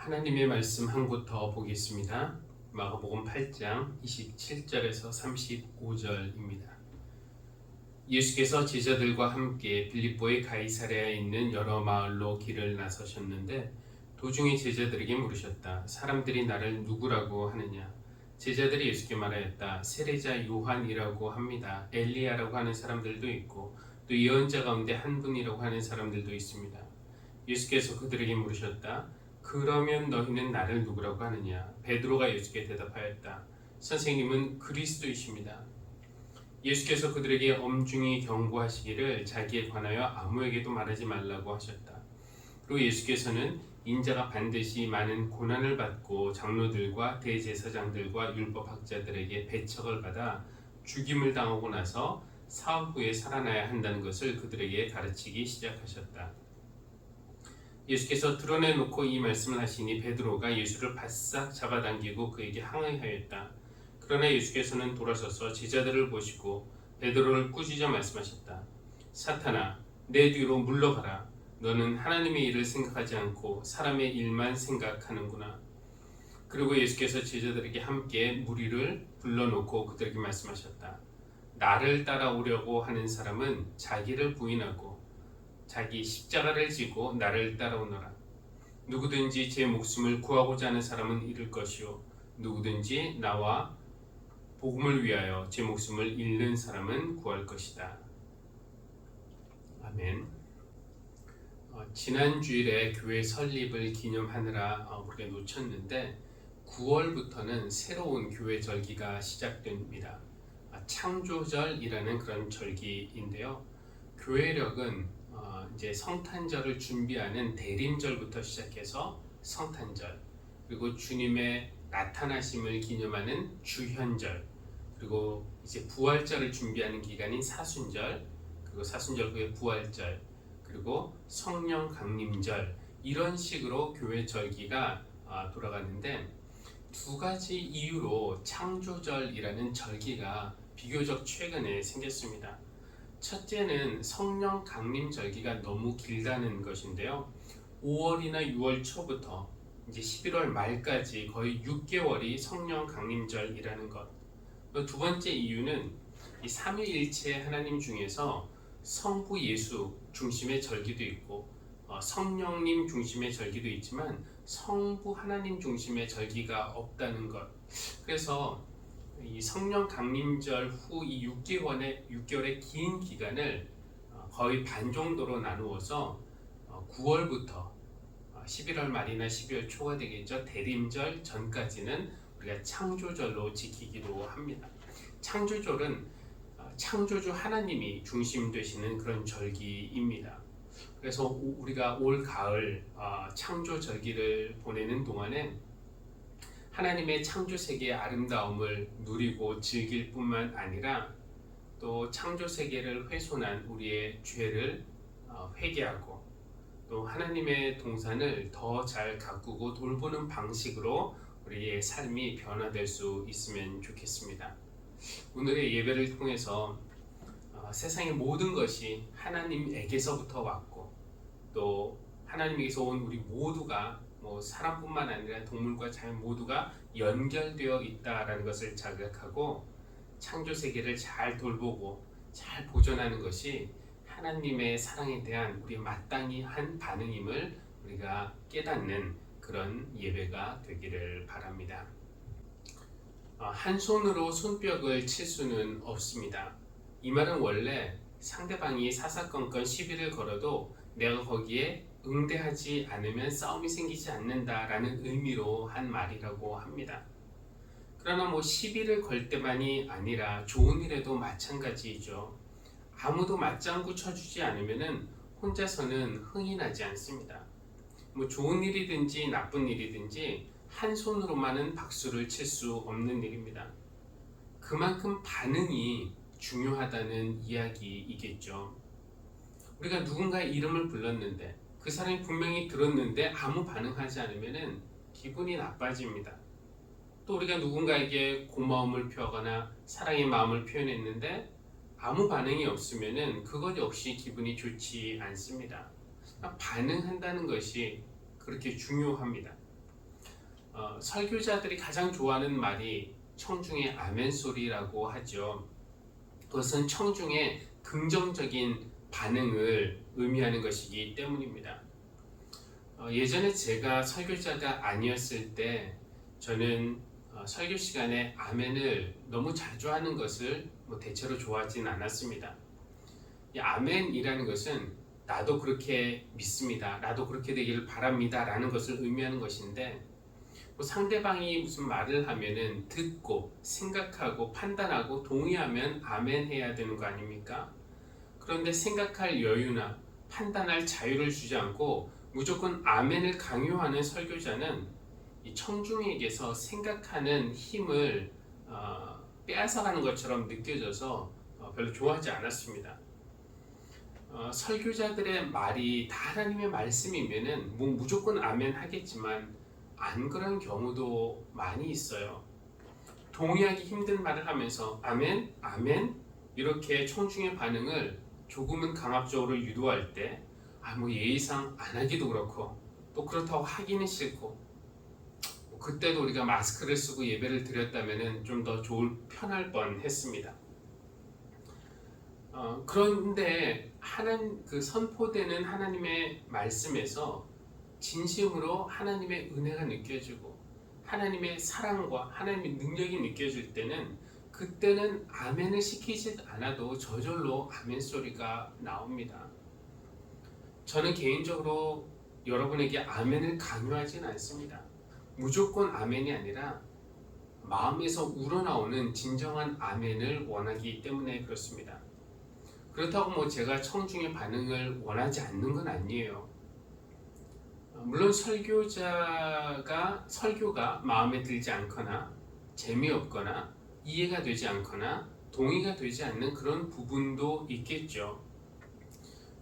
하나님의 말씀 한 곳 더 보겠습니다. 마가복음 8장 27절에서 35절입니다. 예수께서 제자들과 함께 빌립보의 가이사랴에 있는 여러 마을로 길을 나서셨는데 도중에 제자들에게 물으셨다. 사람들이 나를 누구라고 하느냐? 제자들이 예수께 말하였다. 세례자 요한이라고 합니다. 엘리야라고 하는 사람들도 있고 또 예언자 가운데 한 분이라고 하는 사람들도 있습니다. 예수께서 그들에게 물으셨다. 그러면 너희는 나를 누구라고 하느냐? 베드로가 예수께 대답하였다. 선생님은 그리스도이십니다. 예수께서 그들에게 엄중히 경고하시기를 자기에 관하여 아무에게도 말하지 말라고 하셨다. 그리고 예수께서는 인자가 반드시 많은 고난을 받고 장로들과 대제사장들과 율법학자들에게 배척을 받아 죽임을 당하고 나서 사흘 후에 살아나야 한다는 것을 그들에게 가르치기 시작하셨다. 예수께서 드러내놓고 이 말씀을 하시니 베드로가 예수를 바싹 잡아당기고 그에게 항의하였다. 그러나 예수께서는 돌아서서 제자들을 보시고 베드로를 꾸짖어 말씀하셨다. 사탄아, 내 뒤로 물러가라. 너는 하나님의 일을 생각하지 않고 사람의 일만 생각하는구나. 그리고 예수께서 제자들에게 함께 무리를 불러놓고 그들에게 말씀하셨다. 나를 따라오려고 하는 사람은 자기를 부인하고 자기 십자가를 지고 나를 따라오너라. 누구든지 제 목숨을 구하고자 하는 사람은 잃을 것이요 누구든지 나와 복음을 위하여 제 목숨을 잃는 사람은 구할 것이다. 아멘. 지난 주일에 교회 설립을 기념하느라 우리가 놓쳤는데 9월부터는 새로운 교회 절기가 시작됩니다. 창조절이라는 그런 절기인데요. 교회력은 이제 성탄절을 준비하는 대림절부터 시작해서 성탄절, 그리고 주님의 나타나심을 기념하는 주현절, 그리고 이제 부활절을 준비하는 기간인 사순절, 그리고 사순절 후에 부활절, 그리고 성령 강림절, 이런 식으로 교회 절기가 돌아가는데 두 가지 이유로 창조절이라는 절기가 비교적 최근에 생겼습니다. 첫째는 성령 강림 절기가 너무 길다는 것인데요. 5월이나 6월 초부터 이제 11월 말까지 거의 6개월이 성령 강림절이라는 것. 두 번째 이유는 이 삼위일체 하나님 중에서 성부 예수 중심의 절기도 있고 성령님 중심의 절기도 있지만 성부 하나님 중심의 절기가 없다는 것. 그래서 이 성령 강림절 후 이 6개월의 긴 기간을 거의 반 정도로 나누어서 9월부터 11월 말이나 12월 초가 되겠죠. 대림절 전까지는 우리가 창조절로 지키기도 합니다. 창조절은 창조주 하나님이 중심 되시는 그런 절기입니다. 그래서 우리가 올 가을 창조절기를 보내는 동안에 하나님의 창조세계의 아름다움을 누리고 즐길 뿐만 아니라 또 창조세계를 훼손한 우리의 죄를 회개하고 또 하나님의 동산을 더 잘 가꾸고 돌보는 방식으로 우리의 삶이 변화될 수 있으면 좋겠습니다. 오늘의 예배를 통해서 세상의 모든 것이 하나님에게서부터 왔고 또 하나님에게서 온 우리 모두가 사람뿐만 아니라 동물과 자연 모두가 연결되어 있다라는 것을 자각하고 창조세계를 잘 돌보고 잘 보존하는 것이 하나님의 사랑에 대한 우리 마땅히 한 반응임을 우리가 깨닫는 그런 예배가 되기를 바랍니다. 한 손으로 손뼉을 칠 수는 없습니다. 이 말은 원래 상대방이 사사건건 시비를 걸어도 내가 거기에 응대하지 않으면 싸움이 생기지 않는다라는 의미로 한 말이라고 합니다. 그러나 시비를 걸 때만이 아니라 좋은 일에도 마찬가지이죠. 아무도 맞장구 쳐주지 않으면 혼자서는 흥이 나지 않습니다. 좋은 일이든지 나쁜 일이든지 한 손으로만은 박수를 칠 수 없는 일입니다. 그만큼 반응이 중요하다는 이야기이겠죠. 우리가 누군가의 이름을 불렀는데 그 사람이 분명히 들었는데 아무 반응하지 않으면 기분이 나빠집니다. 또 우리가 누군가에게 고마움을 표하거나 사랑의 마음을 표현했는데 아무 반응이 없으면 그것 역시 기분이 좋지 않습니다. 반응한다는 것이 그렇게 중요합니다. 설교자들이 가장 좋아하는 말이 청중의 아멘 소리라고 하죠. 그것은 청중의 긍정적인 반응을 의미하는 것이기 때문입니다. 예전에 제가 설교자가 아니었을 때 저는 설교 시간에 아멘을 너무 자주 하는 것을 대체로 좋아하진 않았습니다. 이 아멘이라는 것은 나도 그렇게 믿습니다. 나도 그렇게 되기를 바랍니다. 라는 것을 의미하는 것인데 상대방이 무슨 말을 하면은 듣고 생각하고 판단하고 동의하면 아멘 해야 되는 거 아닙니까? 그런데 생각할 여유나 판단할 자유를 주지 않고 무조건 아멘을 강요하는 설교자는 이 청중에게서 생각하는 힘을 빼앗아가는 것처럼 느껴져서 별로 좋아하지 않았습니다. 설교자들의 말이 다 하나님의 말씀이면은 무조건 아멘 하겠지만 안 그런 경우도 많이 있어요. 동의하기 힘든 말을 하면서 아멘, 아멘 이렇게 청중의 반응을 조금은 강압적으로 유도할 때 예의상 안 하기도 그렇고 또 그렇다고 하기는 싫고 그때도 우리가 마스크를 쓰고 예배를 드렸다면 좀 더 편할 뻔했습니다. 그런데 그 선포되는 하나님의 말씀에서 진심으로 하나님의 은혜가 느껴지고 하나님의 사랑과 하나님의 능력이 느껴질 때는 그때는 아멘을 시키지 않아도 저절로 아멘 소리가 나옵니다. 저는 개인적으로 여러분에게 아멘을 강요하진 않습니다. 무조건 아멘이 아니라 마음에서 우러나오는 진정한 아멘을 원하기 때문에 그렇습니다. 그렇다고 제가 청중의 반응을 원하지 않는 건 아니에요. 물론 설교가 마음에 들지 않거나 재미없거나 이해가 되지 않거나 동의가 되지 않는 그런 부분도 있겠죠.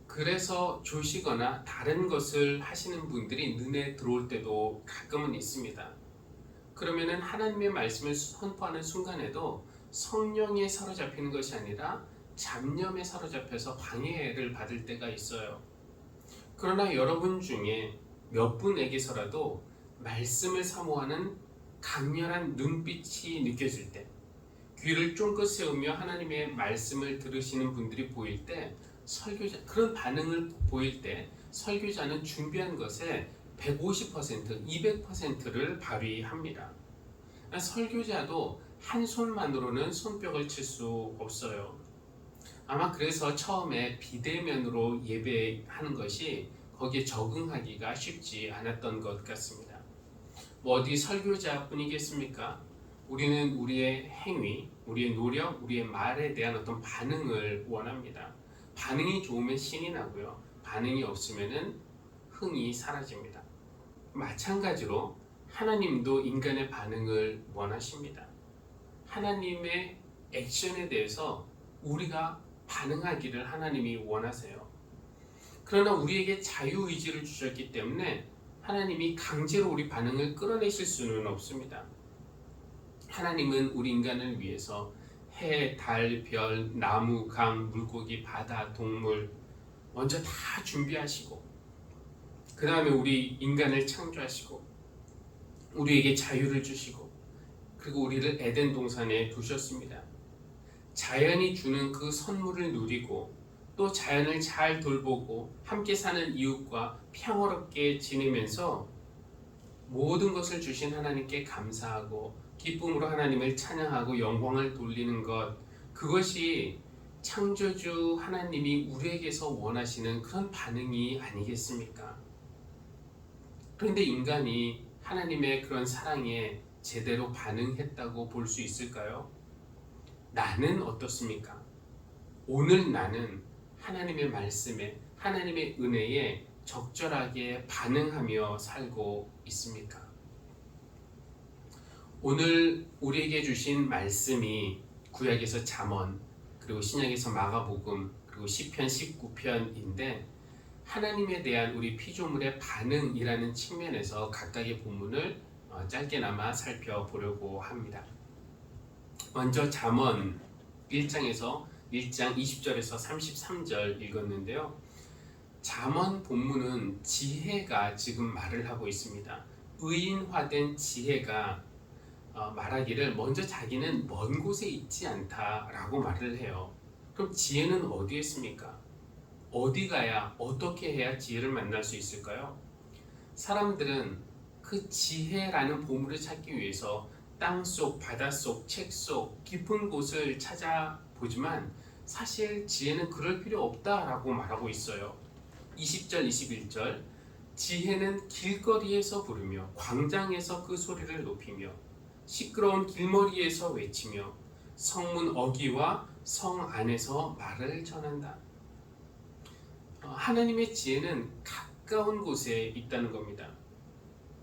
그래서 조시거나 다른 것을 하시는 분들이 눈에 들어올 때도 가끔은 있습니다. 그러면은 하나님의 말씀을 선포하는 순간에도 성령에 사로잡히는 것이 아니라 잡념에 사로잡혀서 방해를 받을 때가 있어요. 그러나 여러분 중에 몇 분에게서라도 말씀을 사모하는 강렬한 눈빛이 느껴질 때, 귀를 쫑긋 세우며 하나님의 말씀을 들으시는 분들이 보일 때, 그런 반응을 보일 때 설교자는 준비한 것에 150%, 200%를 발휘합니다. 설교자도 한 손만으로는 손뼉을 칠 수 없어요. 아마 그래서 처음에 비대면으로 예배하는 것이 거기에 적응하기가 쉽지 않았던 것 같습니다. 어디 설교자뿐이겠습니까? 우리는 우리의 행위, 우리의 노력, 우리의 말에 대한 어떤 반응을 원합니다. 반응이 좋으면 신이 나고요. 반응이 없으면 흥이 사라집니다. 마찬가지로 하나님도 인간의 반응을 원하십니다. 하나님의 액션에 대해서 우리가 반응하기를 하나님이 원하세요. 그러나 우리에게 자유의지를 주셨기 때문에 하나님이 강제로 우리 반응을 끌어내실 수는 없습니다. 하나님은 우리 인간을 위해서 해, 달, 별, 나무, 강, 물고기, 바다, 동물 먼저 다 준비하시고 그 다음에 우리 인간을 창조하시고 우리에게 자유를 주시고 그리고 우리를 에덴 동산에 두셨습니다. 자연이 주는 그 선물을 누리고 또 자연을 잘 돌보고 함께 사는 이웃과 평화롭게 지내면서 모든 것을 주신 하나님께 감사하고 기쁨으로 하나님을 찬양하고 영광을 돌리는 것, 그것이 창조주 하나님이 우리에게서 원하시는 그런 반응이 아니겠습니까? 그런데 인간이 하나님의 그런 사랑에 제대로 반응했다고 볼 수 있을까요? 나는 어떻습니까? 오늘 나는 하나님의 말씀에, 하나님의 은혜에 적절하게 반응하며 살고 있습니까? 오늘 우리에게 주신 말씀이 구약에서 잠언, 그리고 신약에서 마가복음, 그리고 시편 19편인데 하나님에 대한 우리 피조물의 반응이라는 측면에서 각각의 본문을 짧게나마 살펴보려고 합니다. 먼저 잠언 1장에서 1장 20절에서 33절 읽었는데요. 잠언 본문은 지혜가 지금 말을 하고 있습니다. 의인화된 지혜가 말하기를 먼저 자기는 먼 곳에 있지 않다라고 말을 해요. 그럼 지혜는 어디에 있습니까? 어디 가야 어떻게 해야 지혜를 만날 수 있을까요? 사람들은 그 지혜라는 보물을 찾기 위해서 땅속, 바닷속, 책 속 깊은 곳을 찾아보지만 사실 지혜는 그럴 필요 없다라고 말하고 있어요. 20절, 21절 지혜는 길거리에서 부르며 광장에서 그 소리를 높이며 시끄러운 길머리에서 외치며 성문 어귀와 성 안에서 말을 전한다. 하나님의 지혜는 가까운 곳에 있다는 겁니다.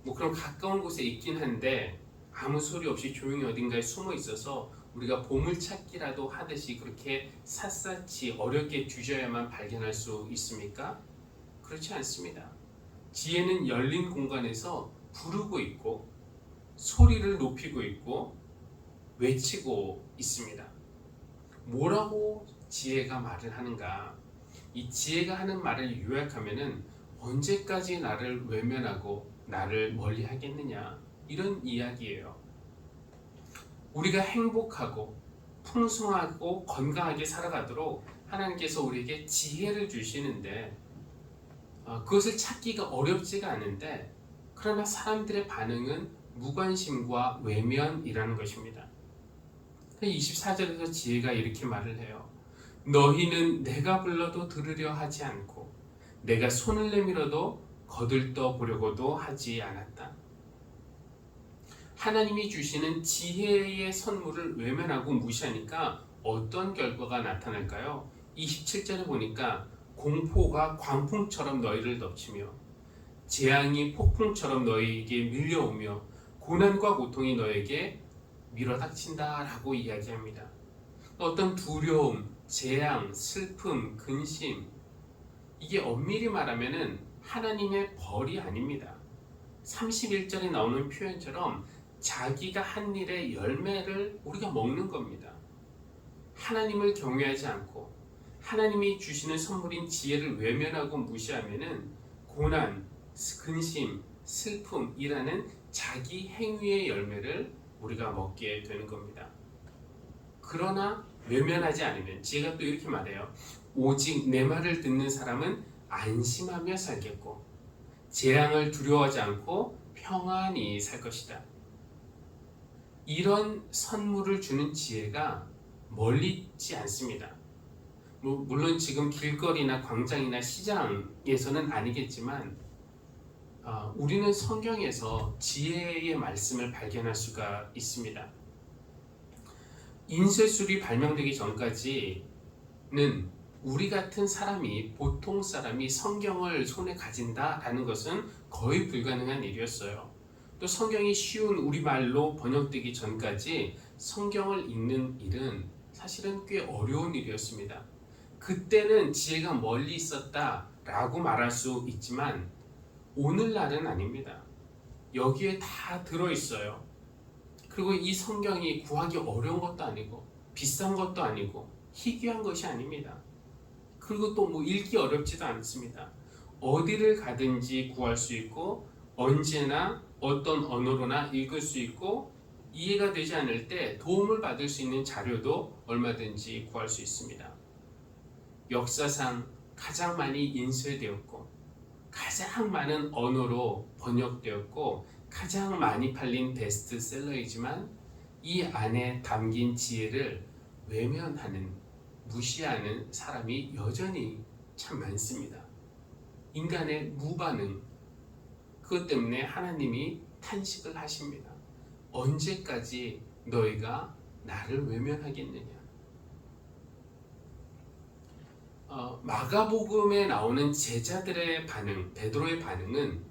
그럼 가까운 곳에 있긴 한데 아무 소리 없이 조용히 어딘가에 숨어 있어서 우리가 보물찾기라도 하듯이 그렇게 샅샅이 어렵게 뒤져야만 발견할 수 있습니까? 그렇지 않습니다. 지혜는 열린 공간에서 부르고 있고 소리를 높이고 있고 외치고 있습니다. 뭐라고 지혜가 말을 하는가? 이 지혜가 하는 말을 요약하면은 언제까지 나를 외면하고 나를 멀리 하겠느냐, 이런 이야기예요. 우리가 행복하고 풍성하고 건강하게 살아가도록 하나님께서 우리에게 지혜를 주시는데 그것을 찾기가 어렵지가 않은데, 그러나 사람들의 반응은 무관심과 외면이라는 것입니다. 24절에서 지혜가 이렇게 말을 해요. 너희는 내가 불러도 들으려 하지 않고 내가 손을 내밀어도 거들떠 보려고도 하지 않았다. 하나님이 주시는 지혜의 선물을 외면하고 무시하니까 어떤 결과가 나타날까요? 27절에 보니까 공포가 광풍처럼 너희를 덮치며 재앙이 폭풍처럼 너희에게 밀려오며 고난과 고통이 너에게 밀어닥친다라고 이야기합니다. 어떤 두려움, 재앙, 슬픔, 근심, 이게 엄밀히 말하면은 하나님의 벌이 아닙니다. 31절에 나오는 표현처럼 자기가 한 일의 열매를 우리가 먹는 겁니다. 하나님을 경외하지 않고 하나님이 주시는 선물인 지혜를 외면하고 무시하면은 고난, 근심, 슬픔이라는 자기 행위의 열매를 우리가 먹게 되는 겁니다. 그러나 외면하지 않으면, 지혜가 또 이렇게 말해요. 오직 내 말을 듣는 사람은 안심하며 살겠고 재앙을 두려워하지 않고 평안히 살 것이다. 이런 선물을 주는 지혜가 멀리 있지 않습니다. 물론 지금 길거리나 광장이나 시장에서는 아니겠지만 우리는 성경에서 지혜의 말씀을 발견할 수가 있습니다. 인쇄술이 발명되기 전까지는 우리 같은 사람이, 보통 사람이 성경을 손에 가진다라는 것은 거의 불가능한 일이었어요. 또 성경이 쉬운 우리말로 번역되기 전까지 성경을 읽는 일은 사실은 꽤 어려운 일이었습니다. 그때는 지혜가 멀리 있었다라고 말할 수 있지만 오늘날은 아닙니다. 여기에 다 들어있어요. 그리고 이 성경이 구하기 어려운 것도 아니고 비싼 것도 아니고 희귀한 것이 아닙니다. 그리고 또 읽기 어렵지도 않습니다. 어디를 가든지 구할 수 있고 언제나 어떤 언어로나 읽을 수 있고 이해가 되지 않을 때 도움을 받을 수 있는 자료도 얼마든지 구할 수 있습니다. 역사상 가장 많이 인쇄되었고 가장 많은 언어로 번역되었고 가장 많이 팔린 베스트셀러이지만 이 안에 담긴 지혜를 외면하는, 무시하는 사람이 여전히 참 많습니다. 인간의 무반응, 그것 때문에 하나님이 탄식을 하십니다. 언제까지 너희가 나를 외면하겠느냐. 마가복음에 나오는 제자들의 반응, 베드로의 반응은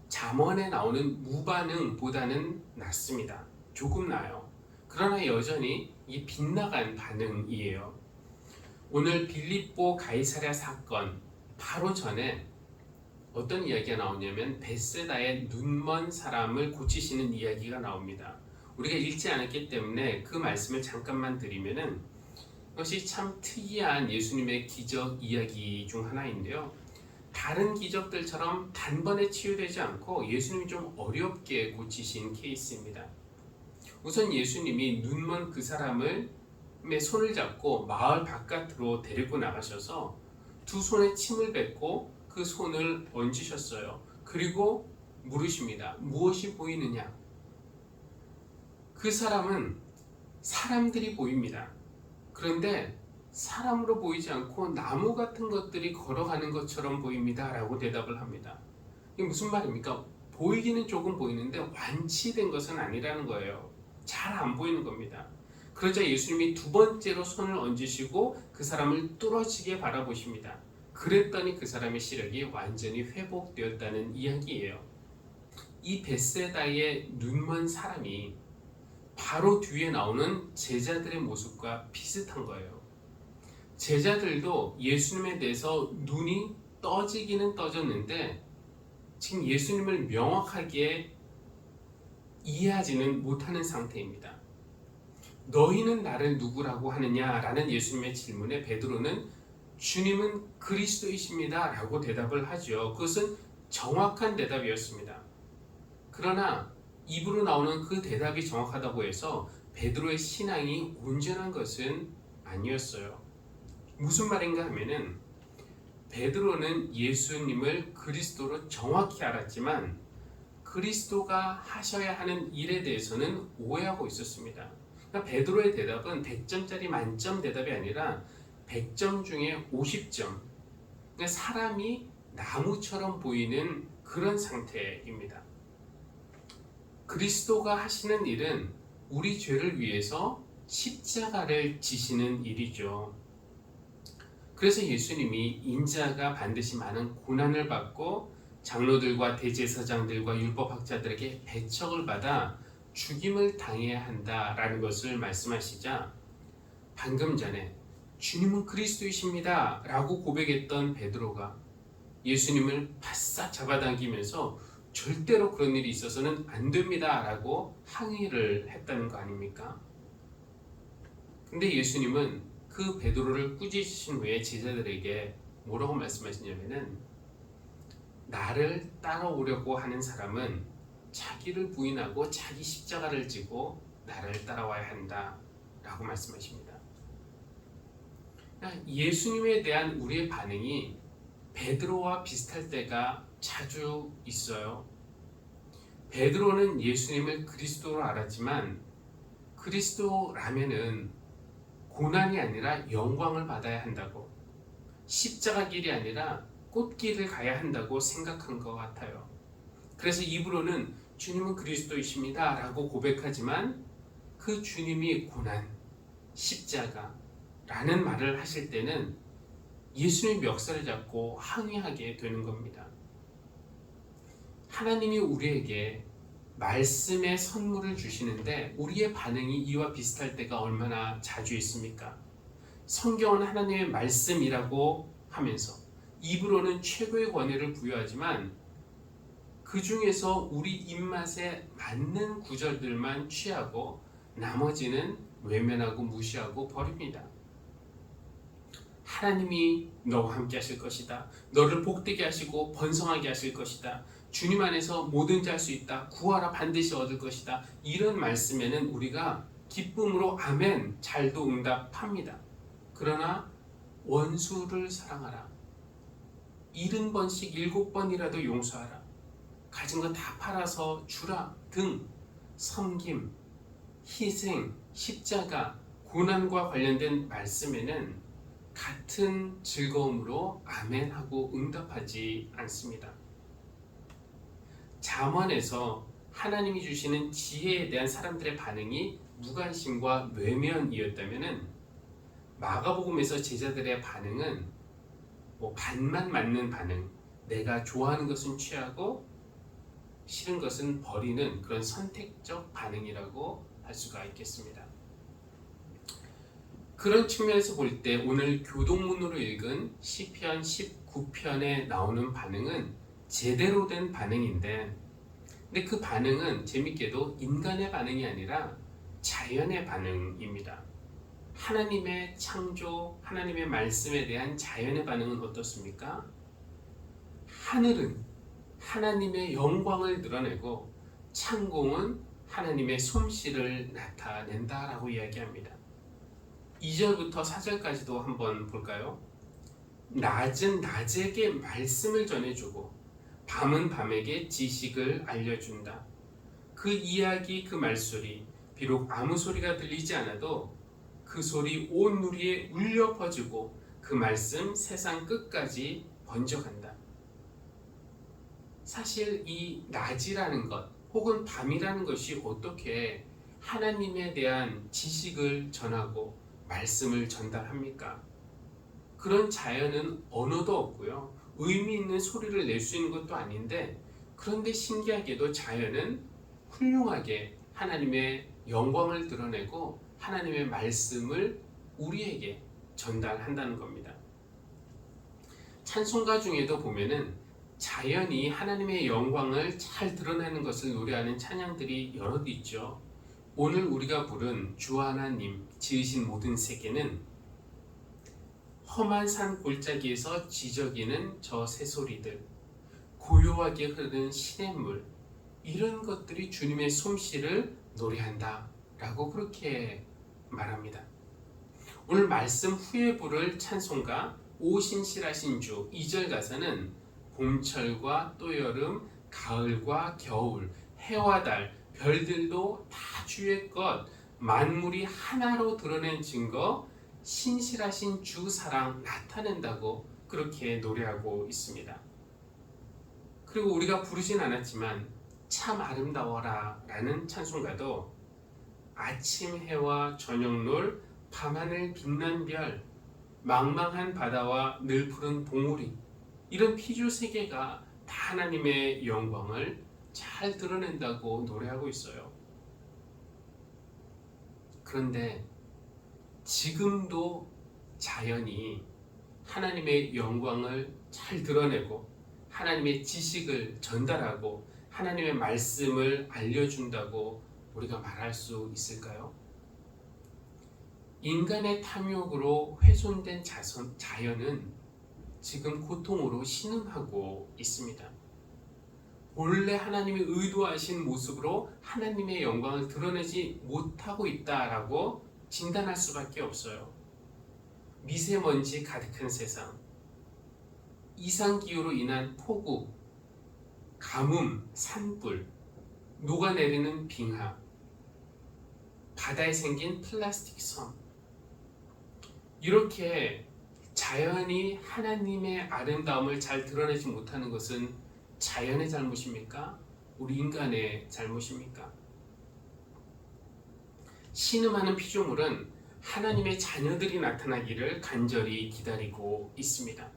잠언에 나오는 무반응보다는 낫습니다. 조금 나아요. 그러나 여전히 이 빗나간 반응이에요. 오늘 빌립보 가이사랴 사건 바로 전에 어떤 이야기가 나오냐면 벳세다의 눈먼 사람을 고치시는 이야기가 나옵니다. 우리가 읽지 않았기 때문에 그 말씀을 잠깐만 드리면은, 이것이 참 특이한 예수님의 기적 이야기 중 하나인데요. 다른 기적들처럼 단번에 치유되지 않고 예수님이 좀 어렵게 고치신 케이스입니다. 우선 예수님이 눈먼 그 사람의 손을 잡고 마을 바깥으로 데리고 나가셔서 두 손에 침을 뱉고 그 손을 얹으셨어요. 그리고 물으십니다. 무엇이 보이느냐? 그 사람은 사람들이 보입니다. 그런데 사람으로 보이지 않고 나무 같은 것들이 걸어가는 것처럼 보입니다 라고 대답을 합니다. 이게 무슨 말입니까? 보이기는 조금 보이는데 완치된 것은 아니라는 거예요. 잘 안 보이는 겁니다. 그러자 예수님이 두 번째로 손을 얹으시고 그 사람을 뚫어지게 바라보십니다. 그랬더니 그 사람의 시력이 완전히 회복되었다는 이야기예요. 이 벳세다의 눈먼 사람이 바로 뒤에 나오는 제자들의 모습과 비슷한 거예요. 제자들도 예수님에 대해서 눈이 떠지기는 떠졌는데 지금 예수님을 명확하게 이해하지는 못하는 상태입니다. 너희는 나를 누구라고 하느냐라는 예수님의 질문에 베드로는 주님은 그리스도이십니다 라고 대답을 하죠. 그것은 정확한 대답이었습니다. 그러나 입으로 나오는 그 대답이 정확하다고 해서 베드로의 신앙이 온전한 것은 아니었어요. 무슨 말인가 하면은 베드로는 예수님을 그리스도로 정확히 알았지만 그리스도가 하셔야 하는 일에 대해서는 오해하고 있었습니다. 그러니까 베드로의 대답은 100점짜리 만점 대답이 아니라 100점 중에 50점. 그러니까 사람이 나무처럼 보이는 그런 상태입니다. 그리스도가 하시는 일은 우리 죄를 위해서 십자가를 지시는 일이죠. 그래서 예수님이 인자가 반드시 많은 고난을 받고 장로들과 대제사장들과 율법학자들에게 배척을 받아 죽임을 당해야 한다라는 것을 말씀하시자 방금 전에 주님은 그리스도이십니다 라고 고백했던 베드로가 예수님을 바싹 잡아당기면서 절대로 그런 일이 있어서는 안 됩니다 라고 항의를 했다는 거 아닙니까? 근데 예수님은 그 베드로를 꾸짖으신 후에 제자들에게 뭐라고 말씀하시냐면은 나를 따라오려고 하는 사람은 자기를 부인하고 자기 십자가를 지고 나를 따라와야 한다 라고 말씀하십니다. 예수님에 대한 우리의 반응이 베드로와 비슷할 때가 자주 있어요. 베드로는 예수님을 그리스도로 알았지만 그리스도라면은 고난이 아니라 영광을 받아야 한다고, 십자가 길이 아니라 꽃길을 가야 한다고 생각한 것 같아요. 그래서 입으로는 주님은 그리스도이십니다 라고 고백하지만 그 주님이 고난, 십자가 라는 말을 하실 때는 예수님의 멱살을 잡고 항의하게 되는 겁니다. 하나님이 우리에게 말씀의 선물을 주시는데 우리의 반응이 이와 비슷할 때가 얼마나 자주 있습니까? 성경은 하나님의 말씀이라고 하면서 입으로는 최고의 권위를 부여하지만 그 중에서 우리 입맛에 맞는 구절들만 취하고 나머지는 외면하고 무시하고 버립니다. 하나님이 너와 함께 하실 것이다. 너를 복되게 하시고 번성하게 하실 것이다. 주님 안에서 뭐든지 할 수 있다. 구하라 반드시 얻을 것이다. 이런 말씀에는 우리가 기쁨으로 아멘 잘도 응답합니다. 그러나 원수를 사랑하라. 70번씩 7번이라도 용서하라. 가진 거 다 팔아서 주라 등 섬김, 희생, 십자가, 고난과 관련된 말씀에는 같은 즐거움으로 아멘하고 응답하지 않습니다. 잠언에서 하나님이 주시는 지혜에 대한 사람들의 반응이 무관심과 외면이었다면 마가복음에서 제자들의 반응은 반만 맞는 반응, 내가 좋아하는 것은 취하고 싫은 것은 버리는 그런 선택적 반응이라고 할 수가 있겠습니다. 그런 측면에서 볼 때 오늘 교동문으로 읽은 시편 19편에 나오는 반응은 제대로 된 반응인데, 근데 그 반응은 재밌게도 인간의 반응이 아니라 자연의 반응입니다. 하나님의 창조, 하나님의 말씀에 대한 자연의 반응은 어떻습니까? 하늘은 하나님의 영광을 드러내고 창공은 하나님의 솜씨를 나타낸다라고 이야기합니다. 2절부터 4절까지도 한번 볼까요? 낮은 낮에게 말씀을 전해주고 밤은 밤에게 지식을 알려준다. 그 이야기, 그 말소리, 비록 아무 소리가 들리지 않아도 그 소리 온 누리에 울려 퍼지고 그 말씀 세상 끝까지 번져간다. 사실 이 낮이라는 것 혹은 밤이라는 것이 어떻게 하나님에 대한 지식을 전하고 말씀을 전달합니까? 그런 자연은 언어도 없고요. 의미 있는 소리를 낼 수 있는 것도 아닌데, 그런데 신기하게도 자연은 훌륭하게 하나님의 영광을 드러내고 하나님의 말씀을 우리에게 전달한다는 겁니다. 찬송가 중에도 보면은 자연이 하나님의 영광을 잘 드러내는 것을 노래하는 찬양들이 여럿 있죠. 오늘 우리가 부른 주 하나님 지으신 모든 세계는 험한 산 골짜기에서 지저귀는 저 새소리들, 고요하게 흐르는 시냇물, 이런 것들이 주님의 솜씨를 노래한다 라고 그렇게 말합니다. 오늘 말씀 후에 부를 찬송가 오신실하신 주 2절 가사는 봄철과 또 여름, 가을과 겨울, 해와 달, 별들도 다 주의 것, 만물이 하나로 드러낸 증거, 신실하신 주 사랑 나타낸다고 그렇게 노래하고 있습니다. 그리고 우리가 부르진 않았지만 참 아름다워라 라는 찬송가도 아침 해와 저녁 놀, 밤하늘 빛난 별, 망망한 바다와 늘 푸른 봉우리, 이런 피조 세계가 다 하나님의 영광을 잘 드러낸다고 노래하고 있어요. 그런데 지금도 자연이 하나님의 영광을 잘 드러내고 하나님의 지식을 전달하고 하나님의 말씀을 알려준다고 우리가 말할 수 있을까요? 인간의 탐욕으로 훼손된 자연은 지금 고통으로 신음하고 있습니다. 본래 하나님이 의도하신 모습으로 하나님의 영광을 드러내지 못하고 있다라고 진단할 수밖에 없어요. 미세먼지 가득한 세상, 이상기후로 인한 폭우, 가뭄, 산불, 녹아내리는 빙하, 바다에 생긴 플라스틱 섬, 이렇게 자연이 하나님의 아름다움을 잘 드러내지 못하는 것은 자연의 잘못입니까? 우리 인간의 잘못입니까? 신음하는 피조물은 하나님의 자녀들이 나타나기를 간절히 기다리고 있습니다.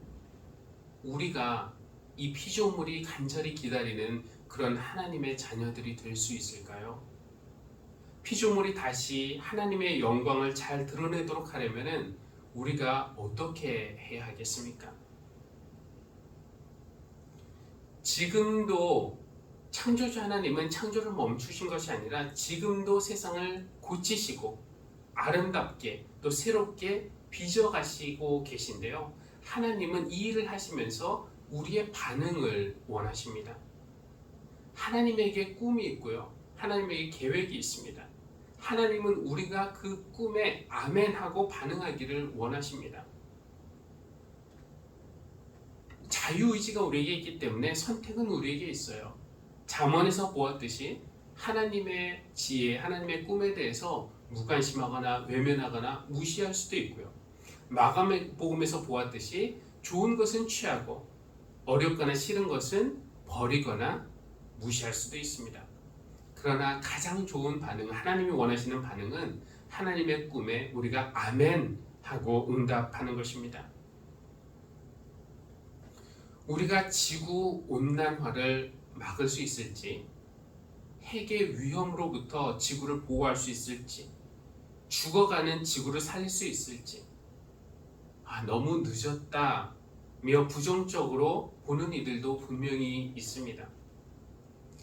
우리가 이 피조물이 간절히 기다리는 그런 하나님의 자녀들이 될 수 있을까요? 피조물이 다시 하나님의 영광을 잘 드러내도록 하려면 우리가 어떻게 해야 하겠습니까? 지금도 창조주 하나님은 창조를 멈추신 것이 아니라 지금도 세상을 고치시고 아름답게 또 새롭게 빚어가시고 계신데요. 하나님은 이 일을 하시면서 우리의 반응을 원하십니다. 하나님에게 꿈이 있고요. 하나님에게 계획이 있습니다. 하나님은 우리가 그 꿈에 아멘하고 반응하기를 원하십니다. 자유의지가 우리에게 있기 때문에 선택은 우리에게 있어요. 잠언에서 보았듯이 하나님의 지혜, 하나님의 꿈에 대해서 무관심하거나 외면하거나 무시할 수도 있고요. 마가복음에서 보았듯이 좋은 것은 취하고 어렵거나 싫은 것은 버리거나 무시할 수도 있습니다. 그러나 가장 좋은 반응, 하나님이 원하시는 반응은 하나님의 꿈에 우리가 아멘 하고 응답하는 것입니다. 우리가 지구 온난화를 막을 수 있을지, 핵의 위험으로부터 지구를 보호할 수 있을지, 죽어가는 지구를 살릴 수 있을지, 너무 늦었다며 부정적으로 보는 이들도 분명히 있습니다.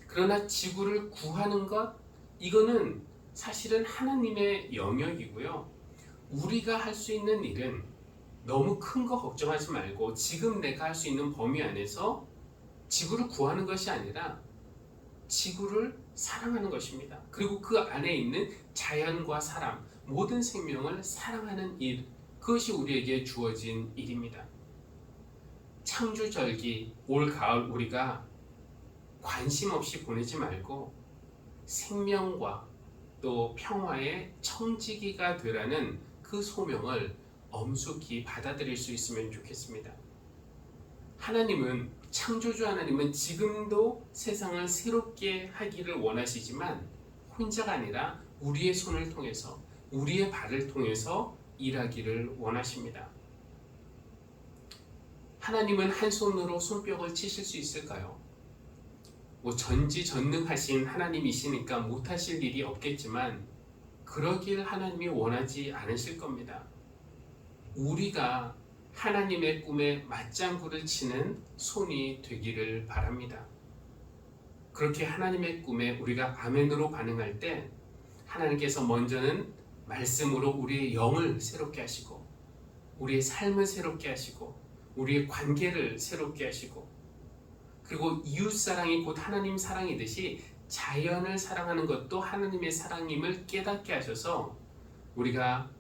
그러나 지구를 구하는 것, 이거는 사실은 하나님의 영역이고요. 우리가 할 수 있는 일은 너무 큰 거 걱정하지 말고 지금 내가 할 수 있는 범위 안에서 지구를 구하는 것이 아니라 지구를 사랑하는 것입니다. 그리고 그 안에 있는 자연과 사람, 모든 생명을 사랑하는 일, 그것이 우리에게 주어진 일입니다. 창조절기, 올 가을 우리가 관심 없이 보내지 말고 생명과 또 평화의 청지기가 되라는 그 소명을 엄숙히 받아들일 수 있으면 좋겠습니다. 하나님은, 창조주 하나님은 지금도 세상을 새롭게 하기를 원하시지만 혼자가 아니라 우리의 손을 통해서, 우리의 발을 통해서 일하기를 원하십니다. 하나님은 한 손으로 손뼉을 치실 수 있을까요? 전지전능하신 하나님이시니까 못하실 일이 없겠지만 그러길 하나님이 원하지 않으실 겁니다. 우리가 하나님의 꿈에 맞장구를 치는 손이 되기를 바랍니다. 그렇게 하나님의 꿈에 우리가 아멘으로 반응할 때 하나님께서 먼저는 말씀으로 우리의 영을 새롭게 하시고 우리의 삶을 새롭게 하시고 우리의 관계를 새롭게 하시고 그리고 이웃사랑이 곧 하나님 사랑이듯이 자연을 사랑하는 것도 하나님의 사랑임을 깨닫게 하셔서 우리가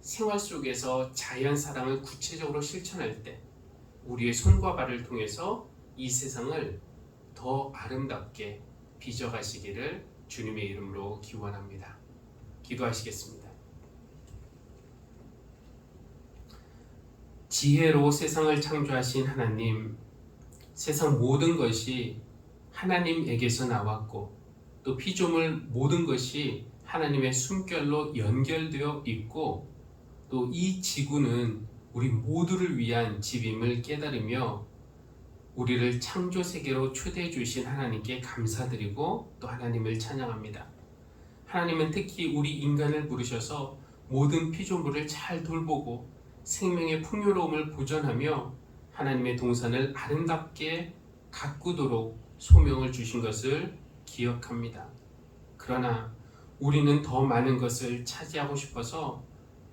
생활 속에서 자연 사랑을 구체적으로 실천할 때 우리의 손과 발을 통해서 이 세상을 더 아름답게 빚어가시기를 주님의 이름으로 기원합니다. 기도하시겠습니다. 지혜로 세상을 창조하신 하나님, 세상 모든 것이 하나님에게서 나왔고 또 피조물 모든 것이 하나님의 숨결로 연결되어 있고 또 이 지구는 우리 모두를 위한 집임을 깨달으며 우리를 창조 세계로 초대해 주신 하나님께 감사드리고 또 하나님을 찬양합니다. 하나님은 특히 우리 인간을 부르셔서 모든 피조물을 잘 돌보고 생명의 풍요로움을 보존하며 하나님의 동산을 아름답게 가꾸도록 소명을 주신 것을 기억합니다. 그러나 우리는 더 많은 것을 차지하고 싶어서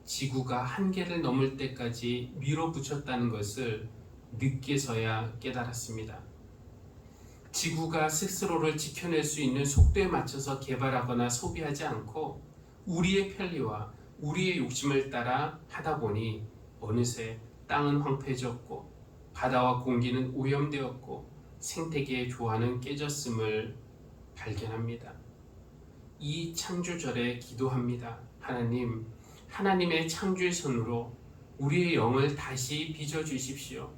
지구가 한계를 넘을 때까지 밀어붙였다는 것을 늦게서야 깨달았습니다. 지구가 스스로를 지켜낼 수 있는 속도에 맞춰서 개발하거나 소비하지 않고 우리의 편리와 우리의 욕심을 따라 하다 보니 어느새 땅은 황폐해졌고 바다와 공기는 오염되었고 생태계의 조화는 깨졌음을 발견합니다. 이 창조절에 기도합니다. 하나님, 하나님의 창조의 손으로 우리의 영을 다시 빚어주십시오.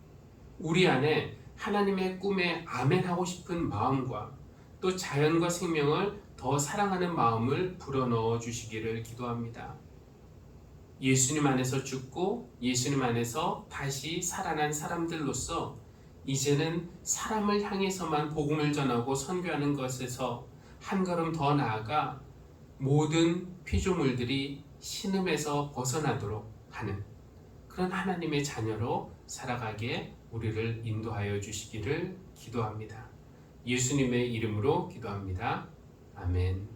우리 안에 하나님의 꿈에 아멘하고 싶은 마음과 또 자연과 생명을 더 사랑하는 마음을 불어넣어 주시기를 기도합니다. 예수님 안에서 죽고 예수님 안에서 다시 살아난 사람들로서 이제는 사람을 향해서만 복음을 전하고 선교하는 것에서 한 걸음 더 나아가 모든 피조물들이 신음에서 벗어나도록 하는 그런 하나님의 자녀로 살아가게 우리를 인도하여 주시기를 기도합니다. 예수님의 이름으로 기도합니다. 아멘.